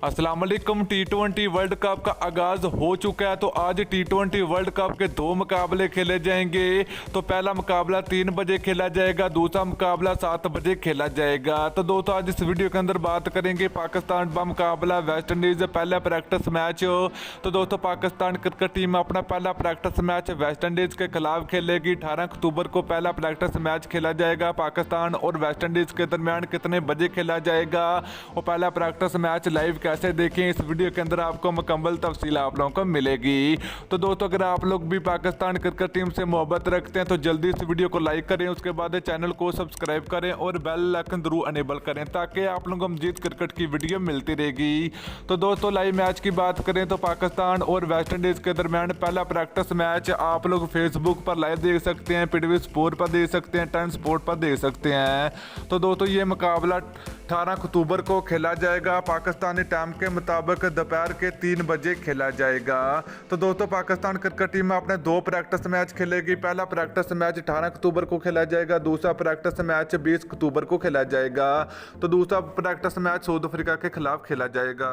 अस्सलाम वालेकुम। टी20 world cup का आगाज हो चुका है। तो आज टी20 वर्ल्ड कप के दो मुकाबले खेले जाएंगे। तो पहला मुकाबला 3 बजे खेला जाएगा, दूसरा मुकाबला 7 बजे खेला जाएगा। तो दोस्तों आज इस वीडियो के अंदर बात करेंगे पाकिस्तान का मुकाबला वेस्ट इंडीज, पहला प्रैक्टिस मैच। तो दोस्तों पाकिस्तान क्रिकेट टीम अपना पहला प्रैक्टिस मैच वेस्ट इंडीज के खिलाफ खेलेगी। 18 अक्टूबर को पहला प्रैक्टिस मैच खेला जाएगा। पाकिस्तान और वेस्ट इंडीज के दरमियान कितने बजे खेला जाएगा और पहला प्रैक्टिस मैच लाइव कैसे देखें, इस वीडियो के अंदर आपको मुकम्मल तफसील आप लोगों को मिलेगी। तो दोस्तों अगर आप लोग भी पाकिस्तान क्रिकेट टीम से मोहब्बत रखते हैं तो जल्दी इस वीडियो को लाइक करें, उसके बाद चैनल को सब्सक्राइब करें और बेल आइकन जरूर अनेबल करें ताकि आप लोगों को मजीद क्रिकेट की वीडियो मिलती रहेगी। तो दोस्तों लाइव मैच की बात करें तो पाकिस्तान और वेस्ट इंडीज़ के दरमियान पहला प्रैक्टिस मैच आप लोग फेसबुक पर लाइव देख सकते हैं, पीटीवी स्पोर्ट पर देख सकते हैं, टन स्पोर्ट पर देख सकते हैं। तो दोस्तों ये मुकाबला 18 अक्टूबर को खेला जाएगा। पाकिस्तानी टाइम के मुताबिक दोपहर के 3 बजे खेला जाएगा। तो दोस्तों पाकिस्तान क्रिकेट टीम में अपने 2 प्रैक्टिस मैच खेलेगी। पहला प्रैक्टिस मैच 18 अक्टूबर को खेला जाएगा, दूसरा प्रैक्टिस मैच 20 अक्टूबर को खेला जाएगा। तो दूसरा प्रैक्टिस मैच साउथ अफ्रीका के खिलाफ खेला जाएगा।